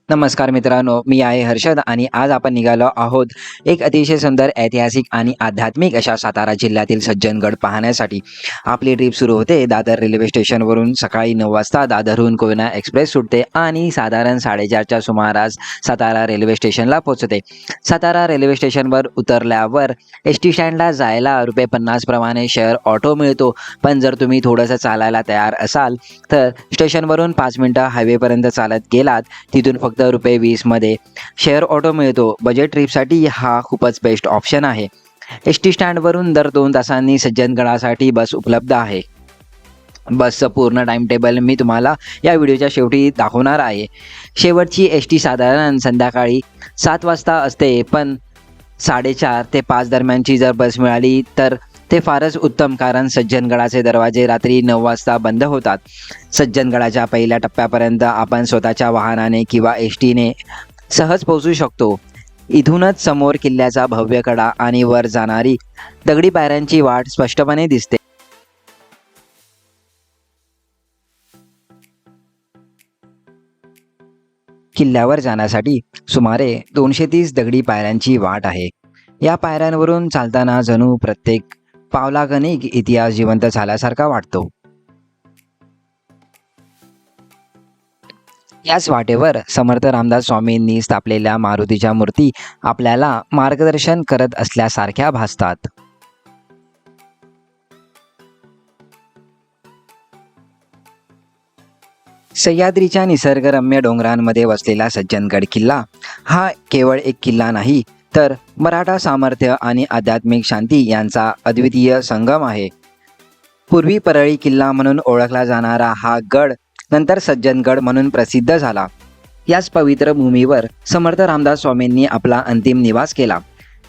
नमस्कार मित्रांनो, मी आहे हर्षद आणि आज आपण निघालो आहोत एक अतिशय सुंदर ऐतिहासिक आणि आध्यात्मिक अशा सातारा जिल्ह्यातील सज्जनगड पाहण्यासाठी. आपली ट्रिप सुरू होते दादर रेल्वे स्टेशनवरून. सकाळी 9 वाजता दादरहून कोयना एक्सप्रेस सुटते आणि साधारण 4:30च्या सुमारास सातारा रेल्वे स्टेशनला पोहोचते. सातारा रेल्वे स्टेशनवर उतरल्यावर एस टी स्टँडला जायला ₹50 प्रमाणे शेअर ऑटो मिळतो. पण जर तुम्ही थोडंसं चालायला तयार असाल तर स्टेशनवरून 5 मिनिटं हायवेपर्यंत चालत गेलात, तिथून फक्त ₹20 मध्ये शेअर ऑटो मिळतो. बजेट ट्रिपसाठी हा खूपच बेस्ट ऑप्शन आहे. एस टी स्टँडवरून दर 2 तासांनी सज्जनगडासाठी बस उपलब्ध आहे. बसचं पूर्ण टाईम टेबल मी तुम्हाला या व्हिडिओच्या शेवटी दाखवणार आहे. शेवटची एस टी साधारण संध्याकाळी 7 वाजता असते, पण 4:30 ते 5 दरम्यानची जर बस मिळाली तर ते फारच उत्तम, कारण सज्जनगडाचे दरवाजे रात्री 9 वाजता बंद होतात. सज्जनगडाच्या पहिल्या टप्प्यापर्यंत आपण स्वतःच्या वाहनाने किंवा एस टीने सहज पोहोचू शकतो. इथूनच समोर किल्ल्याचा भव्य कडा आणि वर जाणारी दगडी पायऱ्यांची वाट स्पष्टपणे दिसते. किल्ल्यावर जाण्यासाठी सुमारे 230 दगडी पायऱ्यांची वाट आहे. या पायऱ्यांवरून चालताना जणू प्रत्येक पावलागणिक इतिहास जिवंत झाल्यासारखा वाटतो. याच वाटेवर समर्थ रामदास स्वामींनी स्थापलेल्या मारुतीच्या मूर्ती आपल्याला मार्गदर्शन करत असल्यासारख्या भासतात. सह्याद्रीच्या निसर्गरम्य डोंगरांमध्ये वसलेला सज्जनगड किल्ला हा केवळ एक किल्ला नाही, तर मराठा सामर्थ्य आणि आध्यात्मिक शांती यांचा अद्वितीय संगम आहे. पूर्वी परळी किल्ला म्हणून ओळखला जाणारा हा गड नंतर सज्जनगड म्हणून प्रसिद्ध झाला. याच पवित्र भूमीवर समर्थ रामदास स्वामींनी आपला अंतिम निवास केला.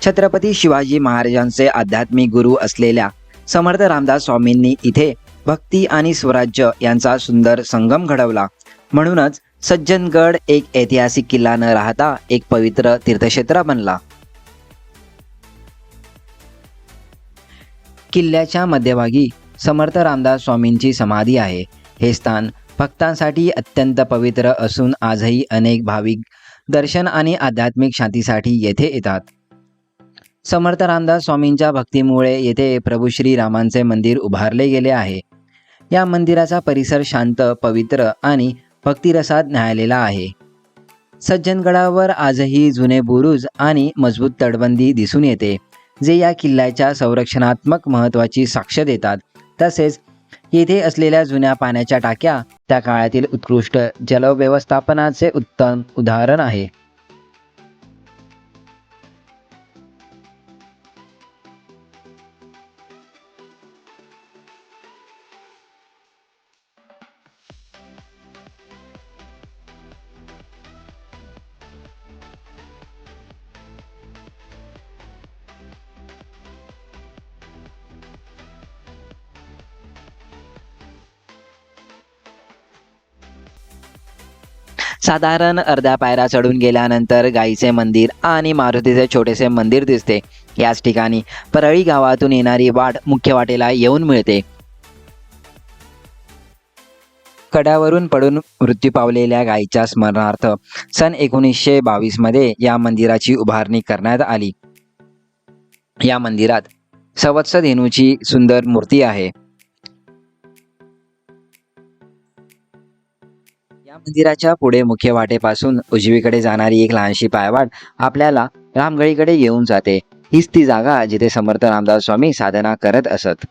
छत्रपती शिवाजी महाराजांचे आध्यात्मिक गुरु असलेल्या समर्थ रामदास स्वामींनी इथे भक्ती आणि स्वराज्य यांचा सुंदर संगम घडवला. म्हणूनच सज्जनगड एक ऐतिहासिक किल्ला न राहता एक पवित्र तीर्थक्षेत्र बनला. किल्ल्याच्या मध्यभागी समर्थ रामदास स्वामींची समाधी आहे. हे स्थान भक्तांसाठी अत्यंत पवित्र असून आजही अनेक भाविक दर्शन आणि आध्यात्मिक शांतीसाठी येथे येतात. समर्थ रामदास स्वामींच्या भक्तीमुळे येथे प्रभू श्रीरामांचे मंदिर उभारले गेले आहे. या मंदिराचा परिसर शांत, पवित्र आणि भक्तिरसात न्हायलेला आहे. सज्जनगडावर आजही जुने बुरुज आणि मजबूत तटबंदी दिसून येते, जे या किल्ल्याच्या संरक्षणात्मक महत्त्वाची साक्ष देतात. तसेच येथे असलेल्या जुन्या पाण्याच्या टाक्या त्या काळातील उत्कृष्ट जलव्यवस्थापनाचे उत्तम उदाहरण आहे. साधारण अर्ध्या पायऱ्या चढून गेल्यानंतर गाईचे मंदिर आणि मारुतीचे छोटेसे मंदिर दिसते. याच ठिकाणी परळी गावातून येणारी वाट मुख्य वाटेला येऊन मिळते. कड्यावरून पडून मृत्यू पावलेल्या गायीच्या स्मरणार्थ सन 1922 मध्ये या मंदिराची उभारणी करण्यात आली. या मंदिरात सवत्स धेनूची सुंदर मूर्ती आहे. या मंदिराच्या पुढे मुख्य वाटेपासून उजवीकडे जाणारी एक लहानशी पायवाट आपल्याला रामगडीकडे येऊन जाते. हीच ती जागा जिथे समर्थ रामदास स्वामी साधना करत असत.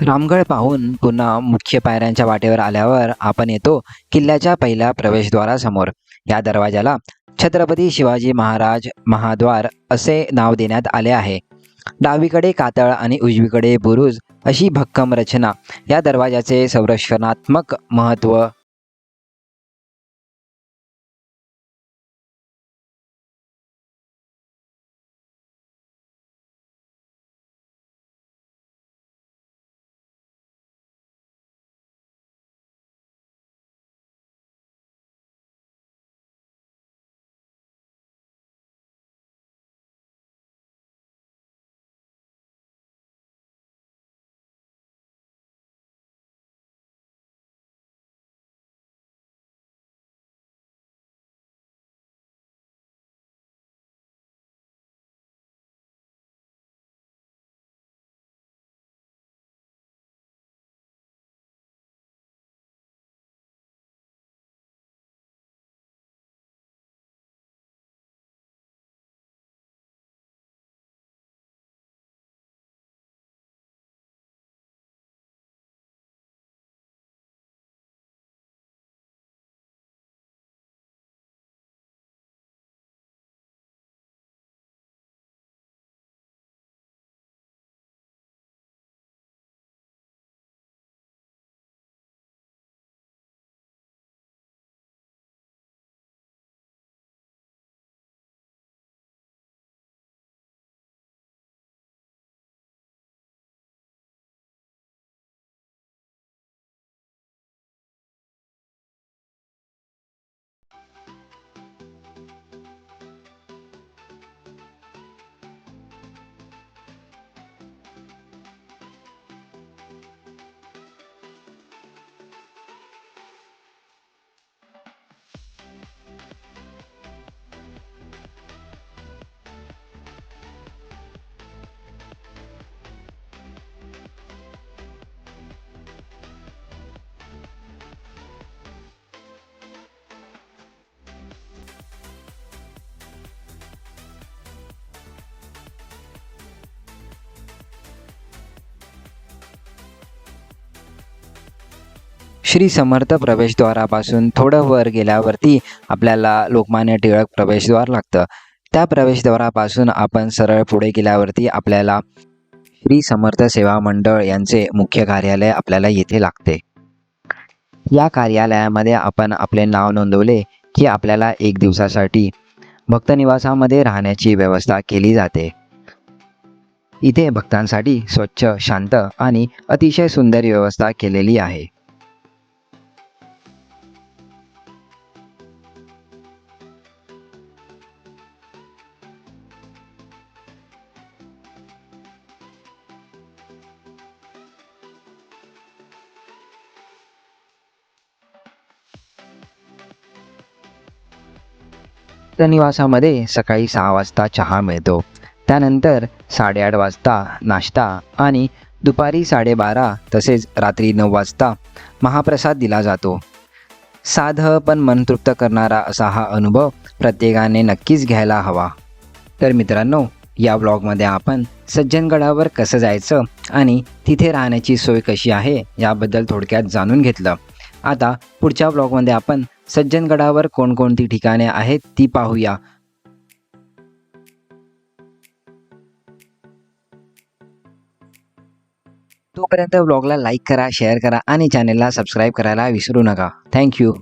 रामगड पाहून पुन्हा मुख्य पायऱ्यांच्या वाटेवर आल्यावर आपण येतो किल्ल्याच्या पहिल्या प्रवेशद्वारासमोर. या दरवाजाला छत्रपती शिवाजी महाराज महाद्वार असे नाव देण्यात आले आहे. डावीकडे कातळ आणि उजवीकडे बुरुज अशी भक्कम रचना या दरवाजाचे संरक्षणात्मक महत्त्व. श्री समर्थ प्रवेशद्वारापासून थोडं वर गेल्यावरती आपल्याला लोकमान्य टिळक प्रवेशद्वार लागतं. त्या प्रवेशद्वारापासून आपण सरळ पुढे गेल्यावरती आपल्याला श्री समर्थ सेवा मंडळ यांचे मुख्य कार्यालय आपल्याला येथे लागते. या कार्यालयामध्ये आपण आपले नाव नोंदवले की आपल्याला 1 दिवसासाठी भक्तनिवासामध्ये राहण्याची व्यवस्था केली जाते. इथे भक्तांसाठी स्वच्छ, शांत आणि अतिशय सुंदर व्यवस्था केलेली आहे. निवासामध्ये सकाळी 6 वाजता चहा मिळतो. त्यानंतर 8:30 वाजता नाश्ता आणि दुपारी 12:30 तसेच रात्री 9 वाजता महाप्रसाद दिला जातो. साधं पण मन तृप्त करणारा असा हा अनुभव प्रत्येकाने नक्कीच घ्यायला हवा. तर मित्रांनो, या ब्लॉगमध्ये आपण सज्जनगडावर कसं जायचं आणि तिथे राहण्याची सोय कशी आहे याबद्दल थोडक्यात जाणून घेतलं. आता पुढच्या ब्लॉगमध्ये आपण सज्जनगडावर कोणकोणती ठिकाणे आहेत ती पाहूया. तोपर्यंत ब्लॉगला लाईक करा, शेअर करा आणि चॅनेलला सबस्क्राईब करायला विसरू नका. थँक्यू.